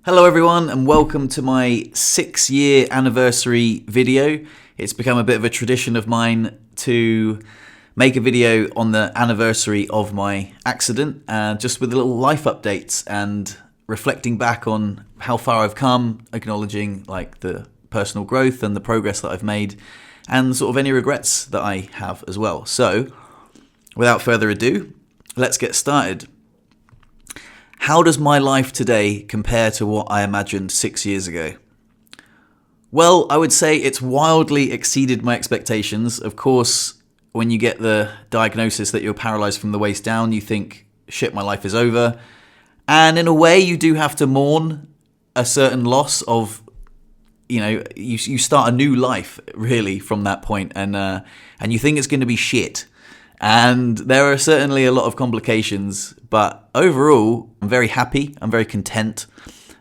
Hello everyone and welcome to my 6-year anniversary video. It's become a bit of a tradition of mine to make a video on the anniversary of my accident, just with little life updates and reflecting back on how far I've come, acknowledging like the personal growth and the progress that I've made, and sort of any regrets that I have as well. So, without further ado, let's get started. How does my life today compare to what I imagined 6 years ago? Well, I would say it's wildly exceeded my expectations. Of course, when you get the diagnosis that you're paralyzed from the waist down, you think, shit, my life is over. And in a way, you do have to mourn a certain loss of, you start a new life, really, from that point. And you think it's going to be shit. And there are certainly a lot of complications, but overall, I'm very happy. I'm very content.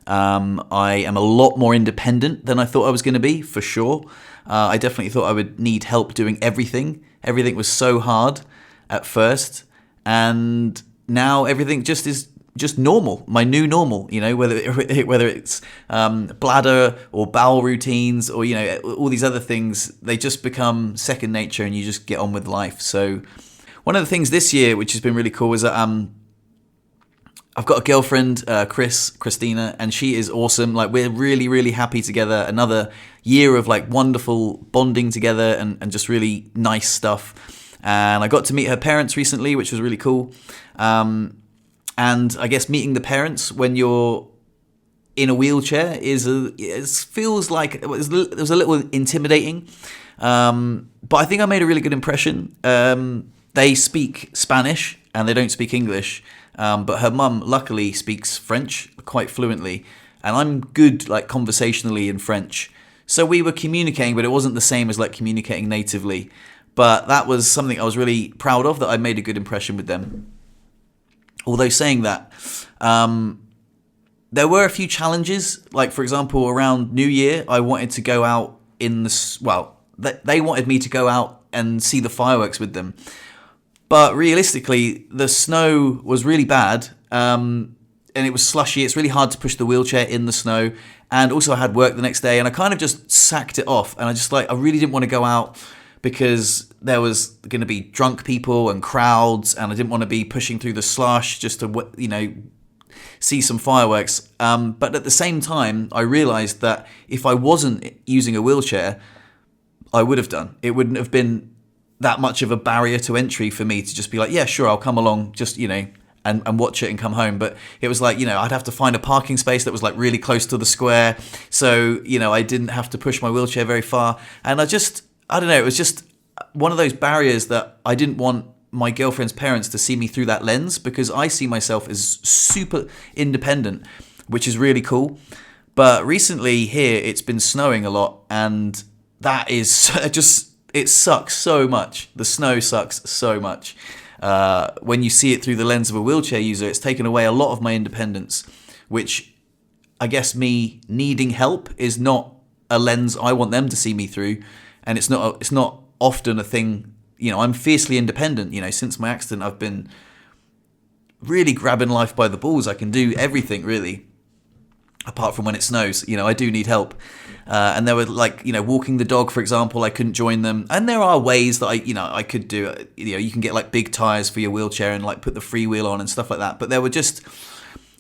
I am a lot more independent than I thought I was going to be, for sure. I definitely thought I would need help doing everything. Everything was so hard at first, and now everything just is just normal. My new normal, whether it's bladder or bowel routines or all these other things, they just become second nature, and you just get on with life. So one of the things this year, which has been really cool, is that I've got a girlfriend, Christina, and she is awesome. Like, we're really, really happy together. Another year of like wonderful bonding together and just really nice stuff. And I got to meet her parents recently, which was really cool. And I guess meeting the parents when you're in a wheelchair feels like it was a little intimidating. But I think I made a really good impression. They speak Spanish and they don't speak English. But her mum luckily speaks French quite fluently, and I'm good like conversationally in French. So we were communicating, but it wasn't the same as like communicating natively. But that was something I was really proud of, that I made a good impression with them. Although saying that, there were a few challenges. Like, for example, around New Year, I wanted to go out they wanted me to go out and see the fireworks with them. But realistically, the snow was really bad, and it was slushy. It's really hard to push the wheelchair in the snow. And also I had work the next day, and I kind of just sacked it off. And I really didn't want to go out because there was going to be drunk people and crowds, and I didn't want to be pushing through the slush just to, see some fireworks. But at the same time, I realized that if I wasn't using a wheelchair, I would have done. It wouldn't have been that much of a barrier to entry for me to just be like, yeah, sure, I'll come along, just, and watch it and come home. But it was like, I'd have to find a parking space that was like really close to the square. So, I didn't have to push my wheelchair very far. And I don't know, it was just one of those barriers that I didn't want my girlfriend's parents to see me through that lens, because I see myself as super independent, which is really cool. But recently here, it's been snowing a lot, and that is it sucks so much. The snow sucks so much. When you see it through the lens of a wheelchair user, it's taken away a lot of my independence, which I guess me needing help is not a lens I want them to see me through. And it's not often a thing, I'm fiercely independent. Since my accident, I've been really grabbing life by the balls. I can do everything really, apart from when it snows. I do need help. And there were walking the dog, for example, I couldn't join them. And there are ways that I could do, you can get like big tires for your wheelchair and like put the freewheel on and stuff like that. But there were just,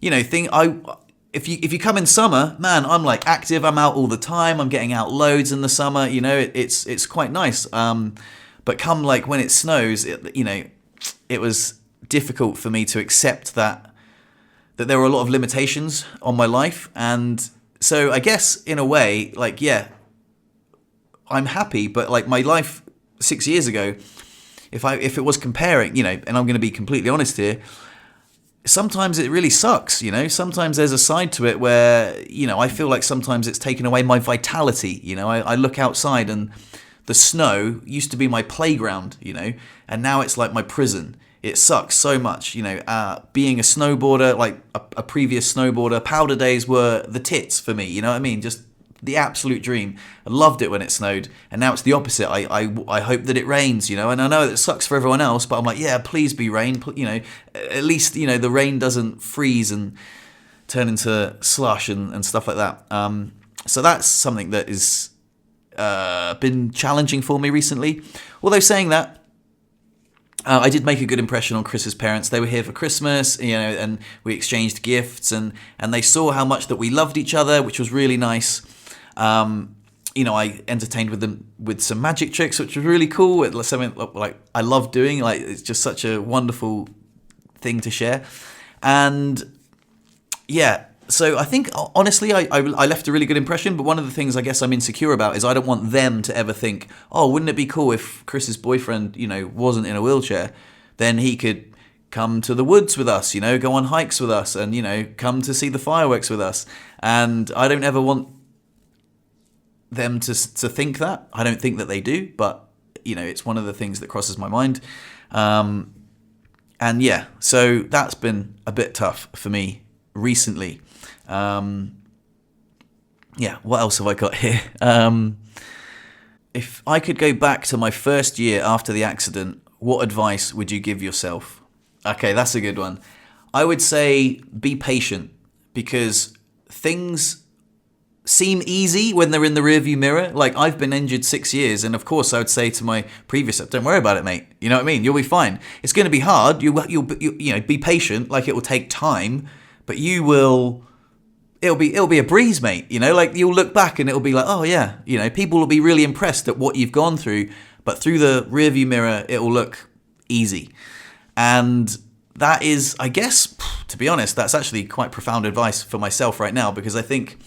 if you come in summer, man, I'm like active. I'm out all the time. I'm getting out loads in the summer. It's quite nice. But come like when it snows, it was difficult for me to accept that there were a lot of limitations on my life. And so I guess in a way, like, yeah, I'm happy, but like my life 6 years ago, if it was comparing, and I'm going to be completely honest here, sometimes it really sucks, sometimes there's a side to it where, I feel like sometimes it's taken away my vitality. I look outside and the snow used to be my playground, and now it's like my prison. It sucks so much, being a snowboarder, like a previous snowboarder, powder days were the tits for me, you know what I mean? Just the absolute dream. I loved it when it snowed, and now it's the opposite. I hope that it rains, and I know it sucks for everyone else, but I'm like, yeah, please be rain, at least, the rain doesn't freeze and turn into slush and stuff like that. So that's something that is been challenging for me recently. Although saying that, I did make a good impression on Chris's parents. They were here for Christmas, and we exchanged gifts, and they saw how much that we loved each other, which was really nice. I entertained with them with some magic tricks, which was really cool. It was something like I love doing. Like, it's just such a wonderful thing to share. And yeah, so I think honestly I left a really good impression. But one of the things I guess I'm insecure about is I don't want them to ever think, oh, wouldn't it be cool if Chris's boyfriend, wasn't in a wheelchair, then he could come to the woods with us, go on hikes with us, and come to see the fireworks with us. And I don't ever want them to think that. I don't think that they do, but it's one of the things that crosses my mind. And yeah, so that's been a bit tough for me recently. What else have I got here? If I could go back to my first year after the accident, what advice would you give yourself? Okay, that's a good one. I would say be patient, because things seem easy when they're in the rearview mirror. Like, I've been injured 6 years, and of course I would say to my previous self, don't worry about it, mate. You know what I mean? You'll be fine. It's going to be hard. You'll be patient. Like, it will take time, but it'll be a breeze, mate. Like, you'll look back and it'll be like, oh yeah, people will be really impressed at what you've gone through, but through the rearview mirror, it will look easy. And that is, I guess, to be honest, that's actually quite profound advice for myself right now, because I think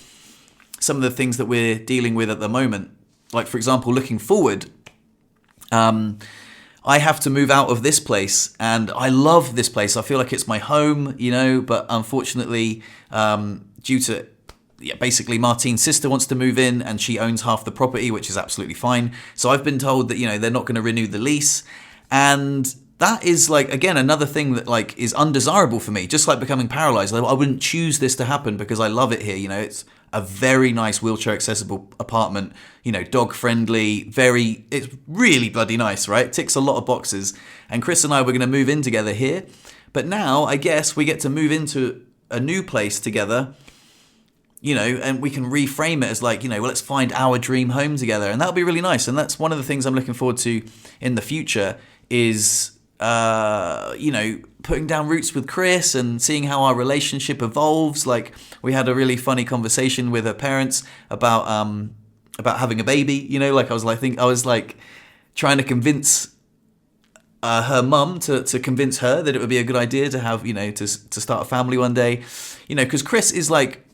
some of the things that we're dealing with at the moment, like, for example, looking forward, I have to move out of this place, and I love this place. I feel like it's my home, but unfortunately, due to basically Martine's sister wants to move in, and she owns half the property, which is absolutely fine. So I've been told that, they're not going to renew the lease. And that is, like, again, another thing that, like, is undesirable for me, just like becoming paralyzed. I wouldn't choose this to happen because I love it here. It's a very nice wheelchair accessible apartment, dog friendly, it's really bloody nice, right? It ticks a lot of boxes. And Chris and I were going to move in together here. But now I guess we get to move into a new place together, and we can reframe it as like, well, let's find our dream home together. And that'll be really nice. And that's one of the things I'm looking forward to in the future is, putting down roots with Chris and seeing how our relationship evolves. Like, we had a really funny conversation with her parents about having a baby. I was trying to convince her mum to convince her that it would be a good idea to have, to start a family one day. Because Chris is like,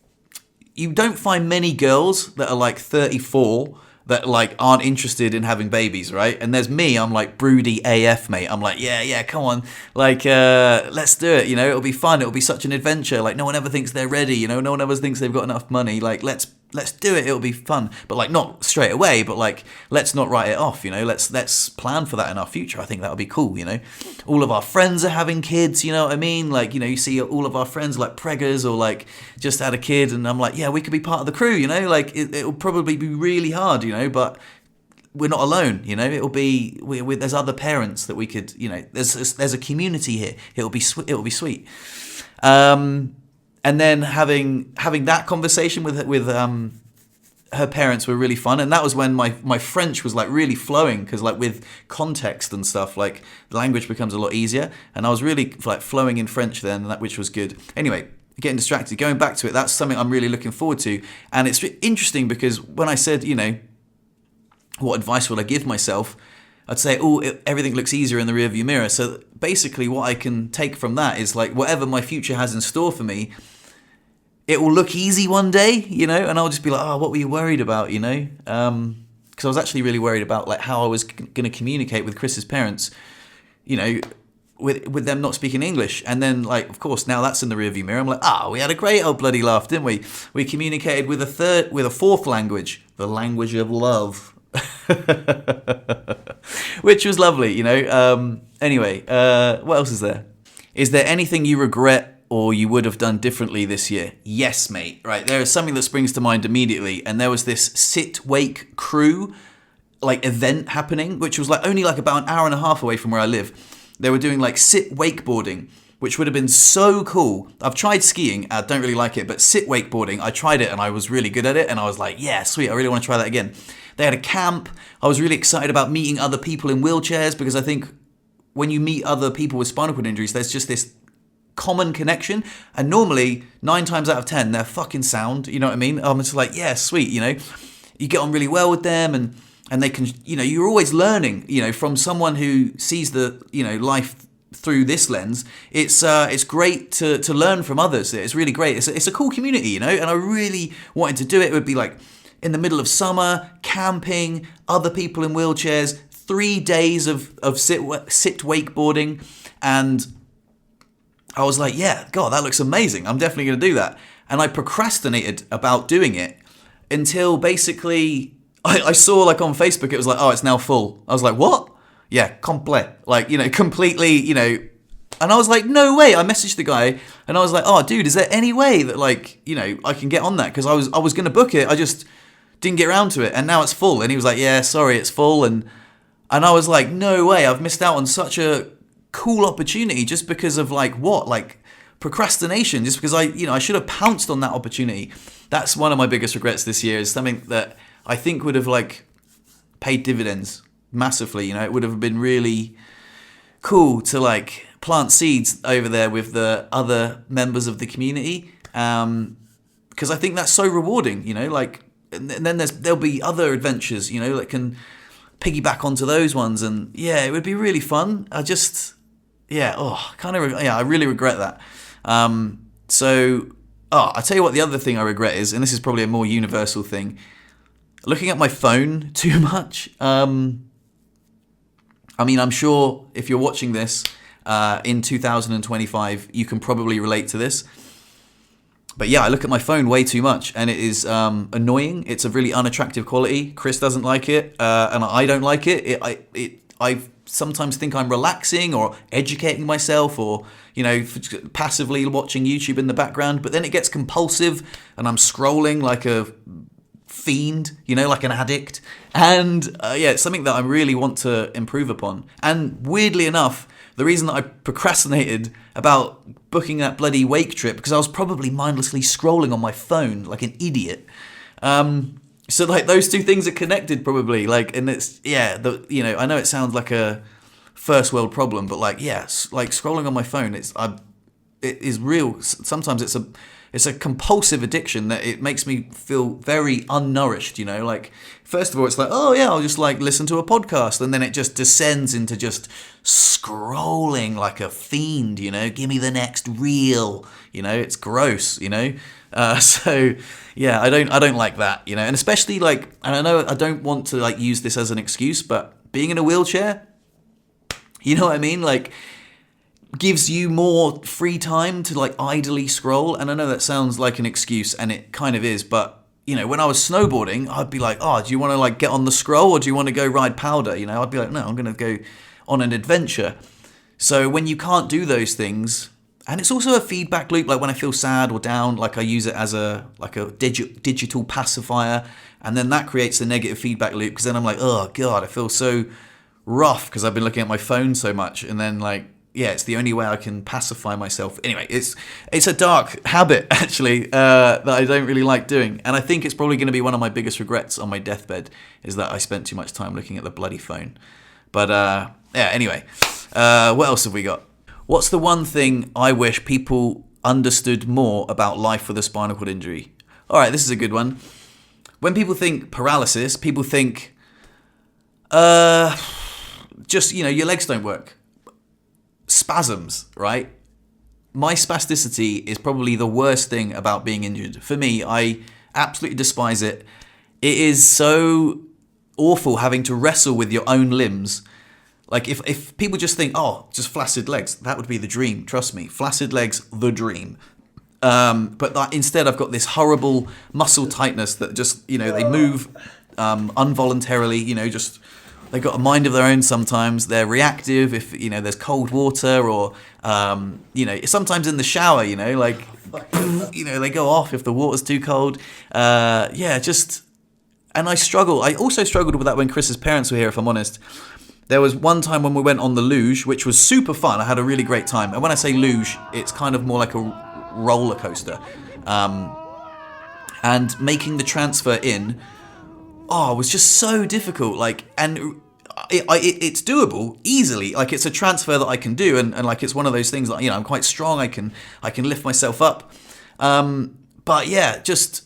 you don't find many girls that are like 34 that like aren't interested in having babies, right? And there's me, I'm like broody AF, mate. I'm like, yeah, come on. Like, let's do it, it'll be fun. It'll be such an adventure. Like, no one ever thinks they're ready, no one ever thinks they've got enough money. Like, let's do it. It'll be fun. But like, not straight away, but like, let's not write it off, let's plan for that in our future. I think that'll be cool, All of our friends are having kids, you know what I mean? Like, you see all of our friends like preggers or like just had a kid, and I'm like, yeah, we could be part of the crew, like it'll probably be really hard, but we're not alone, it'll be, there's other parents that we could, there's a community here. It'll be sweet. And then having that conversation with her parents were really fun, and that was when my French was like really flowing, because like with context and stuff, like the language becomes a lot easier, and I was really like flowing in French then, which was good. Anyway, getting distracted. Going back to it, that's something I'm really looking forward to, and it's interesting because when I said, what advice would I give myself? I'd say, everything looks easier in the rearview mirror. So basically what I can take from that is like, whatever my future has in store for me, it will look easy one day, and I'll just be like, oh, what were you worried about, because I was actually really worried about like how I was going to communicate with Chris's parents, with them not speaking English. And then like, of course, now that's in the rearview mirror. I'm like, we had a great old bloody laugh, didn't we? We communicated with a fourth language, the language of love. Which was lovely, Anyway, what else is there? Is there anything you regret or you would have done differently this year? Yes, mate. Right, there is something that springs to mind immediately, and there was this sit wake crew like event happening, which was like only like about an hour and a half away from where I live. They were doing like sit wakeboarding, which would have been so cool. I've tried skiing, I don't really like it, but sit wakeboarding, I tried it and I was really good at it, and I was like, yeah, sweet, I really want to try that again. They had a camp. I was really excited about meeting other people in wheelchairs, because I think when you meet other people with spinal cord injuries, there's just this common connection, and normally 9 times out of 10 they're fucking sound, you know what I mean? I'm just like, yeah, sweet, you know, you get on really well with them, and they can, you know, you're always learning, you know, from someone who sees the, you know, life through this lens. It's great to learn from others. It's really great. It's a cool community, you know, and I really wanted to do it. It would be like in the middle of summer, camping, other people in wheelchairs, 3 days of sit wakeboarding, and I was like, yeah, God, that looks amazing. I'm definitely going to do that. And I procrastinated about doing it until basically I saw, like, on Facebook, it was like, oh, it's now full. I was like, what? Yeah, complet. Like, you know, completely, you know. And I was like, no way. I messaged the guy and I was like, oh, dude, is there any way that, like, you know, I can get on that? Because I was going to book it. I just didn't get around to it. And now it's full. And he was like, yeah, sorry, it's full. And I was like, no way. I've missed out on such a cool opportunity just because of, like, what? Like, procrastination. Just because I should have pounced on that opportunity. That's one of my biggest regrets this year, is something that I think would have, like, paid dividends massively. You know, it would have been really cool to, like, plant seeds over there with the other members of the community, because I think that's so rewarding, you know, like, and then there'll be other adventures, you know, that can piggyback onto those ones, and yeah, it would be really fun. I really regret that. I tell you what, the other thing I regret is, and this is probably a more universal thing, looking at my phone too much. I mean, I'm sure if you're watching this in 2025, you can probably relate to this. But yeah, I look at my phone way too much, and it is annoying. It's a really unattractive quality. Chris doesn't like it, and I don't like it. I sometimes think I'm relaxing or educating myself, or, you know, passively watching YouTube in the background. But then it gets compulsive, and I'm scrolling like a fiend, you know, like an addict. And it's something that I really want to improve upon. And weirdly enough, the reason that I procrastinated about booking that bloody wake trip, because I was probably mindlessly scrolling on my phone like an idiot. So, like, those two things are connected probably. Like, and it's, yeah, I know it sounds like a first world problem, but, like, yes, like, scrolling on my phone, it is real. Sometimes it's a compulsive addiction that it makes me feel very unnourished, you know, like, first of all, it's like, oh yeah, I'll just, like, listen to a podcast, and then it just descends into just scrolling like a fiend, you know, give me the next reel, you know, it's gross, you know. So yeah, I don't like that, you know, and especially, like, and I know I don't want to, like, use this as an excuse, but being in a wheelchair, you know what I mean, like, gives you more free time to, like, idly scroll. And I know that sounds like an excuse, and it kind of is, but, you know, when I was snowboarding, I'd be like, oh, do you want to, like, get on the scroll, or do you want to go ride powder? You know, I'd be like, no, I'm going to go on an adventure. So when you can't do those things, and it's also a feedback loop, like when I feel sad or down, like, I use it as a digital pacifier, and then that creates a negative feedback loop, because then I'm like, oh God, I feel so rough because I've been looking at my phone so much, and then, like, yeah, it's the only way I can pacify myself. Anyway, it's a dark habit, actually, that I don't really like doing. And I think it's probably going to be one of my biggest regrets on my deathbed, is that I spent too much time looking at the bloody phone. But anyway, what else have we got? What's the one thing I wish people understood more about life with a spinal cord injury? All right, this is a good one. When people think paralysis, people think, just, you know, your legs don't work. Spasms, right? My spasticity is probably the worst thing about being injured. For me, I absolutely despise it. It is so awful having to wrestle with your own limbs. Like, if people just think, oh, just flaccid legs, that would be the dream. Trust me, flaccid legs, the dream. But instead, I've got this horrible muscle tightness that just, you know, they move involuntarily, you know, just... They've got a mind of their own sometimes. They're reactive if, you know, there's cold water, or, you know, sometimes in the shower, you know, like, you know, they go off if the water's too cold. And I struggle. I also struggled with that when Chris's parents were here, if I'm honest. There was one time when we went on the luge, which was super fun. I had a really great time. And when I say luge, it's kind of more like a roller coaster. And making the transfer in, was just so difficult. It's doable easily. Like, it's a transfer that I can do, and like, it's one of those things that, I'm quite strong. I can lift myself up. But yeah, just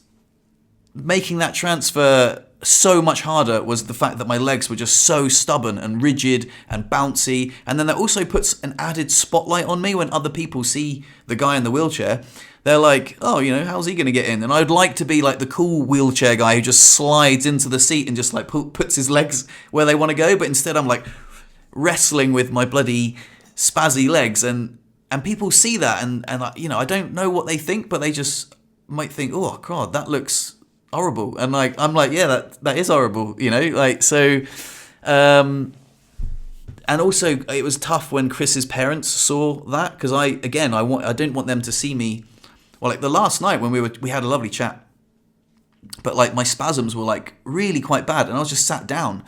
making that transfer so much harder was the fact that my legs were just so stubborn and rigid and bouncy. And then that also puts an added spotlight on me when other people see the guy in the wheelchair. They're like, oh, how's he going to get in? And I'd like to be like the cool wheelchair guy who just slides into the seat and just like puts his legs where they want to go. But instead I'm like wrestling with my bloody spazzy legs, and people see that, and I don't know what they think, but they just might think, oh God, that looks horrible. And like, I'm like, yeah, that is horrible, so. And also, it was tough when Chris's parents saw that, because I didn't want them to see me. Well, like the last night when we had a lovely chat, but like my spasms were like really quite bad, and I was just sat down,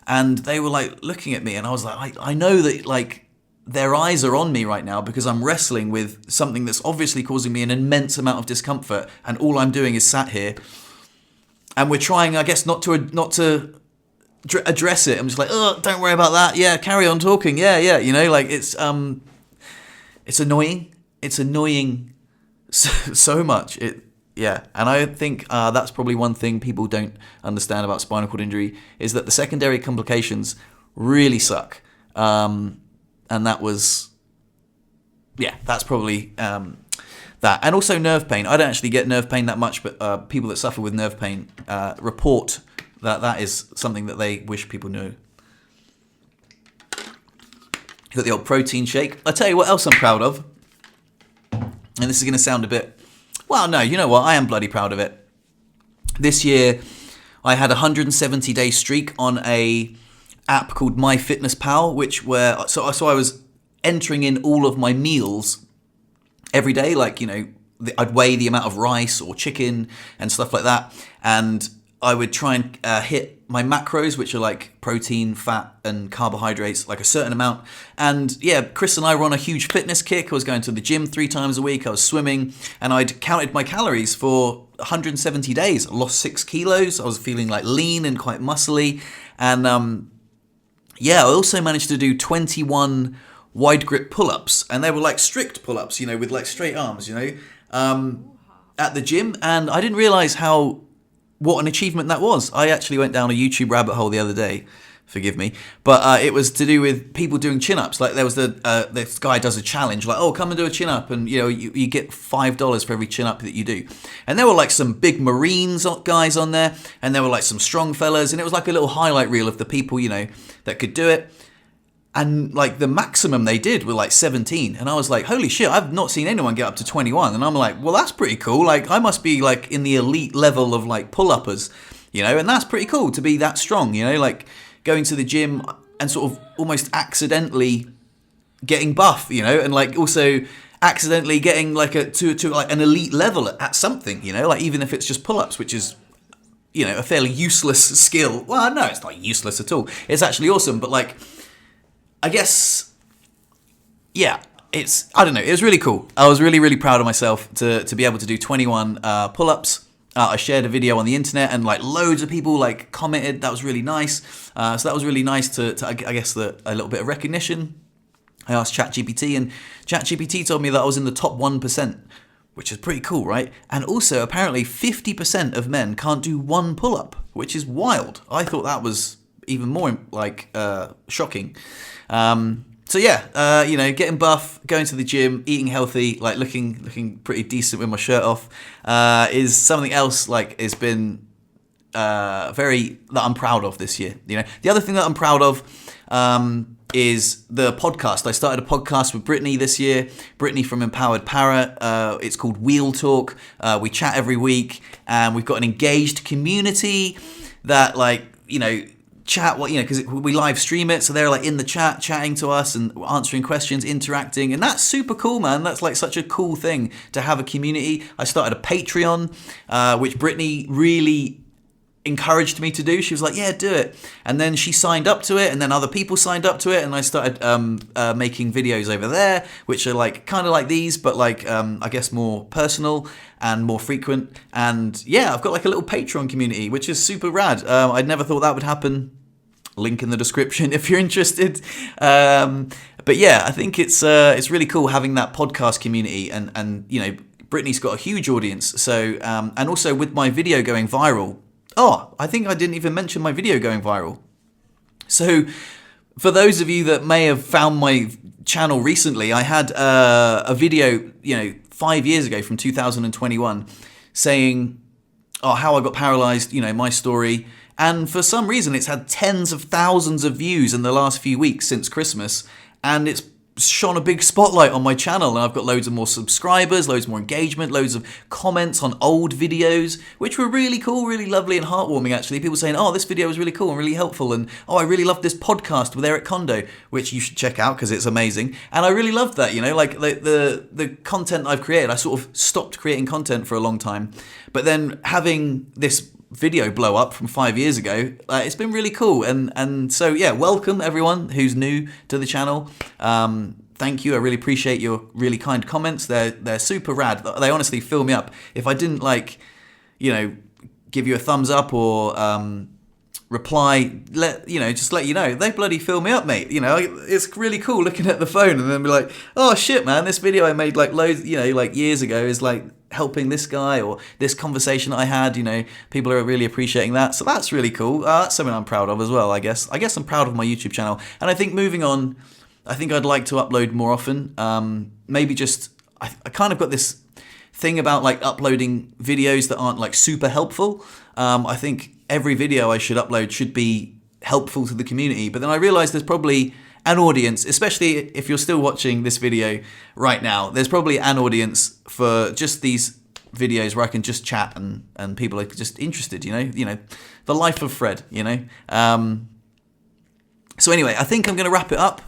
and they were like looking at me, and I was like, I know that like their eyes are on me right now because I'm wrestling with something that's obviously causing me an immense amount of discomfort, and all I'm doing is sat here, and we're trying, I guess, not to address it. I'm just like, oh, don't worry about that. Yeah, carry on talking. Yeah. It's annoying. It's annoying so much. And I think that's probably one thing people don't understand about spinal cord injury, is that the secondary complications really suck. And that was, that's probably that. And also nerve pain. I don't actually get nerve pain that much, but people that suffer with nerve pain report that is something that they wish people knew. You got the old protein shake. I'll tell you what else I'm proud of. And this is going to sound a bit... Well, no, you know what? I am bloody proud of it. This year, I had a 170-day streak on a app called MyFitnessPal, so I was entering in all of my meals every day. Like, I'd weigh the amount of rice or chicken and stuff like that. And I would try and hit my macros, which are like protein, fat, and carbohydrates, like a certain amount. And yeah, Chris and I were on a huge fitness kick. I was going to the gym 3 times a week. I was swimming, and I'd counted my calories for 170 days. I lost 6 kilos. I was feeling like lean and quite muscly. And I also managed to do 21 wide grip pull-ups, and they were like strict pull-ups, with like straight arms, at the gym. And I didn't realize what an achievement that was. I actually went down a YouTube rabbit hole the other day, forgive me, but it was to do with people doing chin-ups. Like, there was this guy does a challenge, like, oh, come and do a chin-up, and you get $5 for every chin-up that you do. And there were like some big Marines guys on there, and there were like some strong fellas, and it was like a little highlight reel of the people, that could do it. And like the maximum they did were like 17. And I was like, holy shit, I've not seen anyone get up to 21. And I'm like, well, that's pretty cool. Like, I must be like in the elite level of like pull-uppers, and that's pretty cool to be that strong, like going to the gym and sort of almost accidentally getting buff, and like also accidentally getting like to like an elite level at something, like even if it's just pull-ups, which is, a fairly useless skill. Well, no, it's not useless at all. It's actually awesome. But like, I guess, I don't know, it was really cool. I was really, really proud of myself to be able to do 21 pull-ups. I shared a video on the internet, and like loads of people like commented. That was really nice. So that was really nice to I guess, a little bit of recognition. I asked ChatGPT, and ChatGPT told me that I was in the top 1%, which is pretty cool, right? And also, apparently 50% of men can't do one pull-up, which is wild. I thought that was even more like shocking. So yeah, getting buff, going to the gym, eating healthy, like looking pretty decent with my shirt off, is something else like has been that I'm proud of this year. The other thing that I'm proud of is the podcast. I started a podcast with Brittany this year. Brittany from Empowered Para. It's called Wheel Talk. We chat every week, and we've got an engaged community that chat, because we live stream it, so they're like in the chat chatting to us and answering questions, interacting, and that's super cool, man. That's like such a cool thing to have a community. I started a Patreon, which Brittany really encouraged me to do. She was like, yeah, do it. And then she signed up to it, and then other people signed up to it, and I started making videos over there, which are like kind of like these, but like I guess more personal and more frequent. And yeah, I've got like a little Patreon community, which is super rad. I'd never thought that would happen. Link in the description if you're interested. But yeah, I think it's really cool having that podcast community, and you know, Brittany's got a huge audience. So and also with my video going viral. Oh, I think I didn't even mention my video going viral. So for those of you that may have found my channel recently, I had a video, you know, 5 years ago from 2021 saying, oh, how I got paralyzed, you know, my story. And for some reason, it's had tens of thousands of views in the last few weeks since Christmas. And it's shone a big spotlight on my channel. And I've got loads of more subscribers, loads more engagement, loads of comments on old videos, which were really cool, really lovely and heartwarming, actually. People saying, oh, this video was really cool and really helpful. And, oh, I really loved this podcast with Eric Kondo, which you should check out because it's amazing. And I really loved that, you know, like the content I've created. I sort of stopped creating content for a long time. But then having this video blow up from 5 years ago, it's been really cool, and so yeah, welcome everyone who's new to the channel. Thank you, I really appreciate your really kind comments. They're super rad. They honestly fill me up. If I didn't, like, you know, give you a thumbs up or reply, just let you know, they bloody fill me up, mate. You know, it's really cool looking at the phone and then be like, oh shit, man, this video I made like loads, you know, like years ago is like helping this guy, or this conversation I had, you know, people are really appreciating that. So that's really cool. That's something I'm proud of as well, I guess. I guess I'm proud of my YouTube channel. And I think moving on, I think I'd like to upload more often. Maybe just, I kind of got this thing about like uploading videos that aren't like super helpful. I think every video I should upload should be helpful to the community. But then I realized there's probably an audience, especially if you're still watching this video right now, there's probably an audience for just these videos where I can just chat and people are just interested, you know, the life of Fred, you know. So anyway, I think I'm going to wrap it up.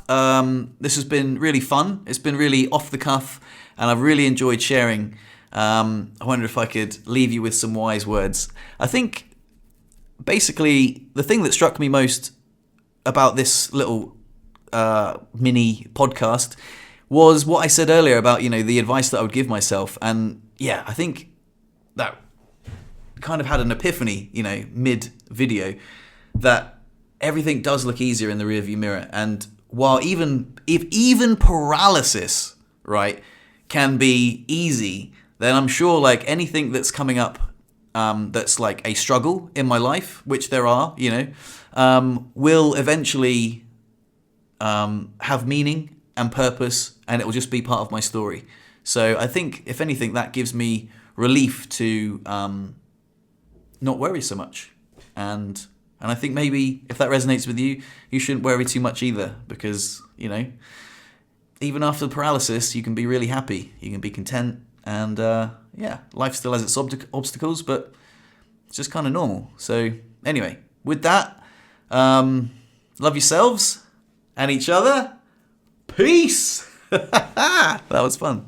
This has been really fun. It's been really off the cuff, and I've really enjoyed sharing. I wonder if I could leave you with some wise words. I think basically the thing that struck me most about this little mini podcast was what I said earlier about, you know, the advice that I would give myself. And yeah, I think that kind of had an epiphany, you know, mid video, that everything does look easier in the rearview mirror. And while even paralysis, right, can be easy, then I'm sure like anything that's coming up that's like a struggle in my life, which there are, you know, will eventually have meaning and purpose, and it will just be part of my story. So I think, if anything, that gives me relief to not worry so much. And I think maybe if that resonates with you, you shouldn't worry too much either, because, you know, even after the paralysis, you can be really happy. You can be content, and yeah, life still has its obstacles, but it's just kind of normal. So anyway, with that, love yourselves and each other. Peace. That was fun.